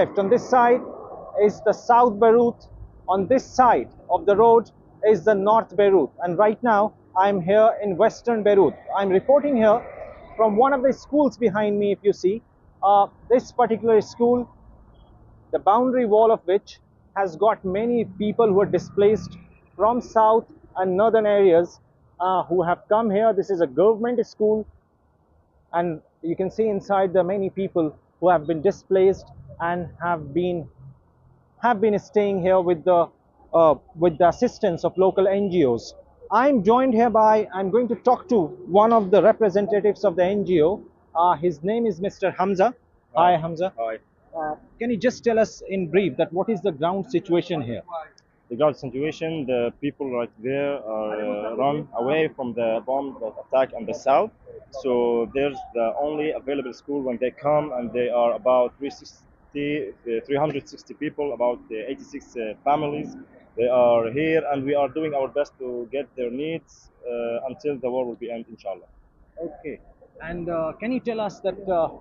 Left on this side is the South Beirut. On this side of the road is the North Beirut. And right now I'm here in Western Beirut. I'm reporting here from one of the schools behind me. If you see this particular school, the boundary wall of which has got many people who are displaced from south and northern areas who have come here. This is a government school, and you can see inside there are many people who have been displaced and have been staying here with the assistance of local NGOs. I'm joined here by, I'm going to talk to one of the representatives of the NGO. His name is Mr. Hamza. Hi, Hamza. Hi. Can you just tell us in brief that what is the ground situation here? The ground situation, the people right there are run away from the bomb attack on the south. So there's the only available school when they come, and they are about 360 people, about 86 families. They are here, and we are doing our best to get their needs until the war will be end, inshallah. Okay. And can you tell us that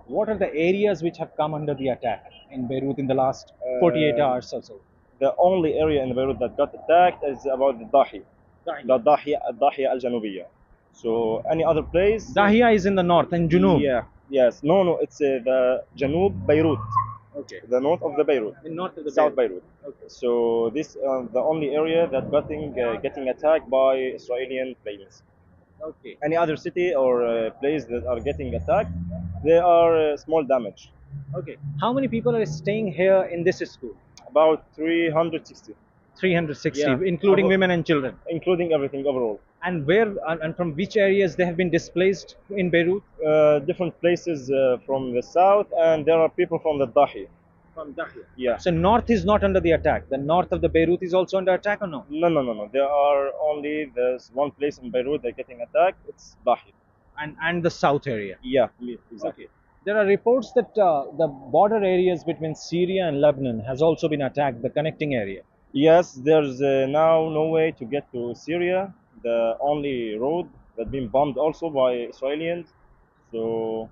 what are the areas which have come under the attack in Beirut in the last 48 hours or so? The only area in Beirut that got attacked is about the Dahiya al-Janubiyya. So any other place? Dahiya is in the north and Junub. Yeah. Yes. No. It's the Janub Beirut. Okay. The north of the Beirut. The north of the South Beirut. Okay. So this the only area that getting attacked by Israeli planes. Okay. Any other city or place that are getting attacked, they are small damage. Okay. How many people are staying here in this school? About 360. 360, Yeah. including women and children. Including everything overall. And where and from which areas they have been displaced in Beirut? Different places from the south, and there are people from the Dahi. From Dahiya. Yeah. So north is not under the attack. The north of the Beirut is also under attack or no? No. There are only there's one place in Beirut that getting attacked. It's Dahi. And the south area. Yeah, exactly. Okay. There are reports that the border areas between Syria and Lebanon has also been attacked, the connecting area. Yes, there's now no way to get to Syria. The only road that's been bombed also by Israelis. So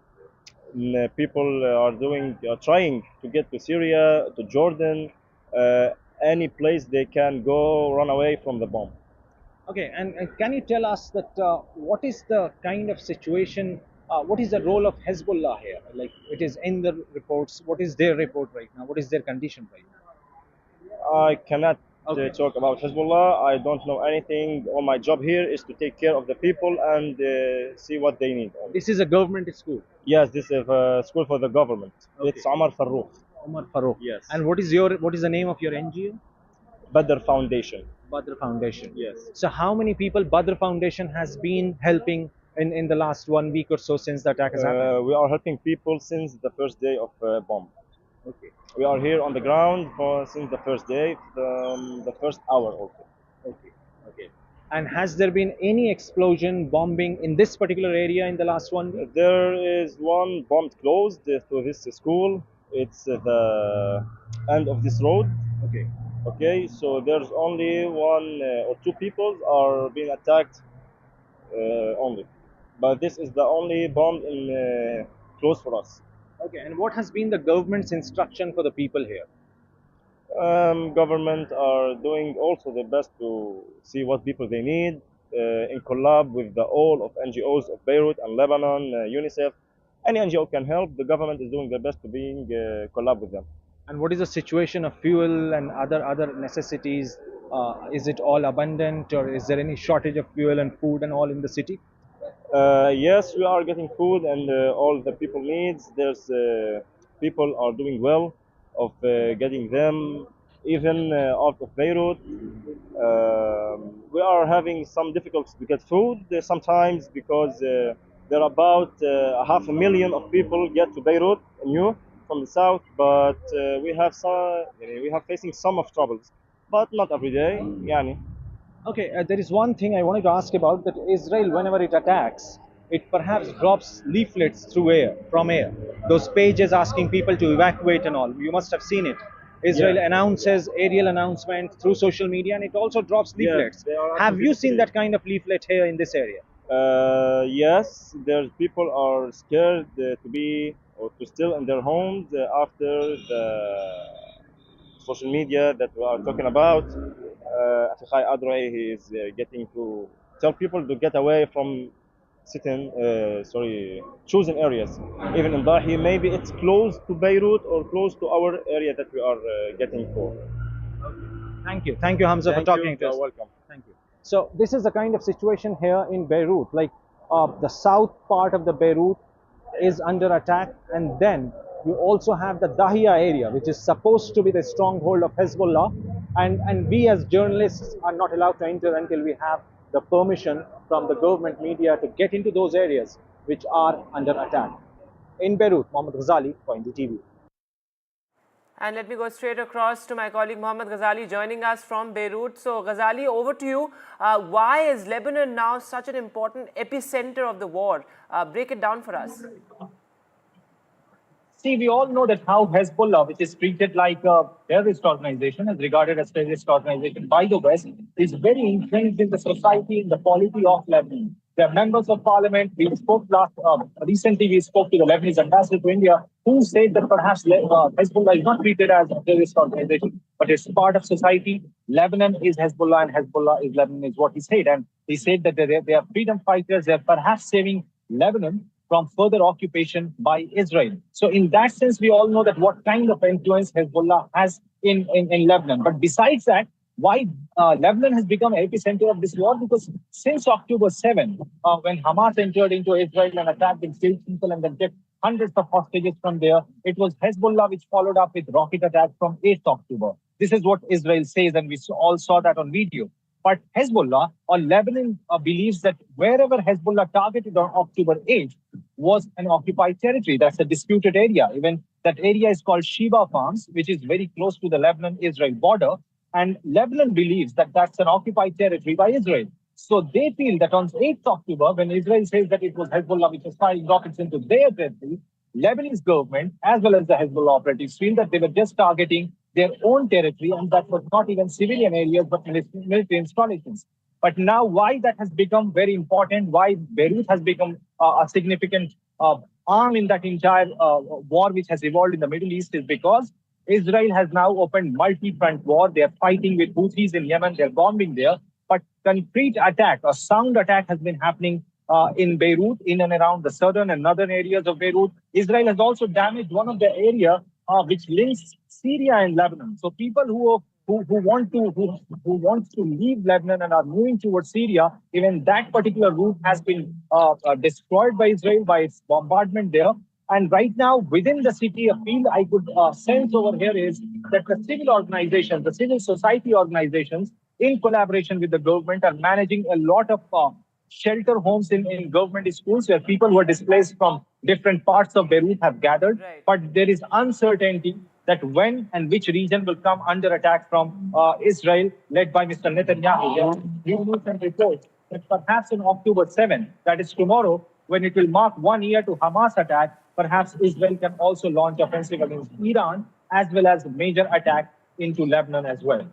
people are trying to get to Syria, to Jordan, any place they can go run away from the bomb. Okay, and can you tell us that what is the kind of situation, what is the role of Hezbollah here? Like it is in the reports, what is their report right now? What is their condition right now? I cannot Okay. talk about Hezbollah. I don't know anything. All my job here is to take care of the people and see what they need. This is a government school. Yes, this is a school for the government. Okay. It's Omar Farouk. Omar Farouk. Yes. And what is the name of your NGO? Badr Foundation. Badr Foundation. Yes. So how many people Badr Foundation has been helping in the last 1 week or so since the attack has happened? We are helping people since the first day of bomb. Okay. We are here on the ground since the first day, the first hour also. Okay. Okay. And has there been any explosion, bombing in this particular area in the last 1 week? There is one bomb closed to this school. It's the end of this road. Okay. Okay, so there's only one or two people are being attacked only, but this is the only bomb in close for us. Okay. And what has been the government's instruction for the people here? Government are doing also their best to see what people they need in collab with all of NGOs of Beirut and Lebanon, UNICEF. Any NGO can help. The government is doing their best to being collab with them. And what is the situation of fuel and other necessities? Is it all abundant, or is there any shortage of fuel and food and all in the city? Yes, we are getting food and all the people needs. There's people are doing well of getting them even out of Beirut. We are having some difficulties to get food sometimes because there are about 500,000 of people get to Beirut from the south, but we have facing some of troubles, but not every day. Yani. Okay, there is one thing I wanted to ask about, that Israel, whenever it attacks, it perhaps drops leaflets from air. Those pages asking people to evacuate and all. You must have seen it. Israel announces aerial announcement through social media, and it also drops leaflets. Have you seen that kind of leaflet here in this area? Yes, there's people are scared to be or to still in their homes after the social media that we are talking about. Afiqai Adrai, he is getting to tell people to get away from chosen areas. Even in Dahi, maybe it's close to Beirut or close to our area that we are getting for. Thank you, Hamza, for Thank you. talking to You're us. welcome. Thank you. So this is the kind of situation here in Beirut. Like the south part of the Beirut is under attack, and then you also have the Dahia area, which is supposed to be the stronghold of Hezbollah, and we as journalists are not allowed to enter until we have the permission from the government media to get into those areas which are under attack. In Beirut, Mohammed Ghazali for NDTV. And let me go straight across to my colleague Mohammed Ghazali joining us from Beirut. So Ghazali, over to you. Why is Lebanon now such an important epicenter of the war? Break it down for us. See, we all know that how Hezbollah, which is treated like a terrorist organization, is regarded as terrorist organization by the West, is very entrenched in the society, in the polity of Lebanon. They are members of parliament. Recently we spoke to the Lebanese ambassador to India, who said that perhaps Hezbollah is not treated as a terrorist organization, but it's part of society. Lebanon is Hezbollah and Hezbollah is Lebanon, is what he said. And he said that they are freedom fighters. They are perhaps saving Lebanon from further occupation by Israel. So in that sense, we all know that what kind of influence Hezbollah has in Lebanon. But besides that, why Lebanon has become an epicenter of this war? Because since October 7, when Hamas entered into Israel and attacked and killed people and then took hundreds of hostages from there, it was Hezbollah which followed up with rocket attacks from 8th October. This is what Israel says, and we all saw that on video. But Hezbollah or Lebanon believes that wherever Hezbollah targeted on October 8th was an occupied territory. That's a disputed area. Even that area is called Sheba Farms, which is very close to the Lebanon-Israel border. And Lebanon believes that that's an occupied territory by Israel. So they feel that on 8th October, when Israel says that it was Hezbollah which was firing rockets into their territory, Lebanese government, as well as the Hezbollah operatives, feel that they were just targeting their own territory, and that was not even civilian areas, but military installations. But now why that has become very important, why Beirut has become a significant arm in that entire war which has evolved in the Middle East is because Israel has now opened multi-front war. They are fighting with Houthis in Yemen. They're bombing there. But concrete attack, a sound attack has been happening in Beirut, in and around the southern and northern areas of Beirut. Israel has also damaged one of the areas which links Syria and Lebanon. So people who want to leave Lebanon and are moving towards Syria, even that particular route has been destroyed by Israel by its bombardment there. And right now, within the city, a feel I could sense over here is that the civil organizations, the civil society organizations, in collaboration with the government, are managing a lot of shelter homes in government schools where people who are displaced from different parts of Beirut have gathered. Right. But there is uncertainty that when and which region will come under attack from Israel, led by Mr. Netanyahu. New recent reports that perhaps on October 7, that is tomorrow, when it will mark 1 year to Hamas attack, perhaps Israel can also launch offensive against Iran, as well as a major attack into Lebanon as well.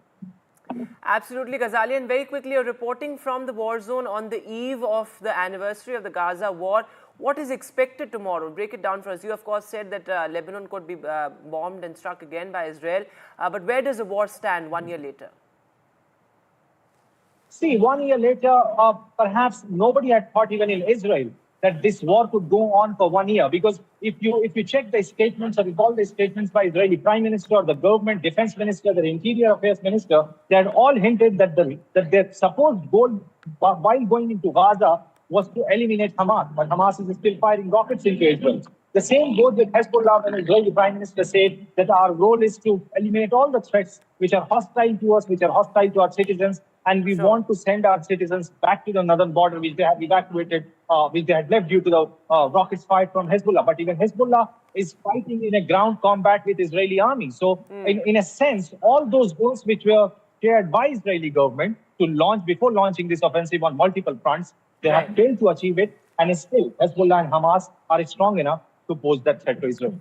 Absolutely, Ghazali. And very quickly, you're reporting from the war zone on the eve of the anniversary of the Gaza war. What is expected tomorrow? Break it down for us. You, of course, said that Lebanon could be bombed and struck again by Israel. But where does the war stand 1 year later? See, 1 year later, perhaps nobody had thought, even in Israel, that this war could go on for 1 year. Because if you check the statements or recall the statements by Israeli Prime Minister, the government, Defense Minister, the Interior Affairs Minister, they had all hinted that their supposed goal while going into Gaza was to eliminate Hamas. But Hamas is still firing rockets into Israel. The same goes with Hezbollah, when Israeli Prime Minister said that our role is to eliminate all the threats which are hostile to us, which are hostile to our citizens, and we want to send our citizens back to the northern border, which they have evacuated, which they had left due to the rockets fired from Hezbollah. But even Hezbollah is fighting in a ground combat with Israeli army. So in a sense, all those goals which were shared by Israeli government to launch, before launching this offensive on multiple fronts, they have failed to achieve it. And still, Hezbollah and Hamas are strong enough to pose that threat to Israel.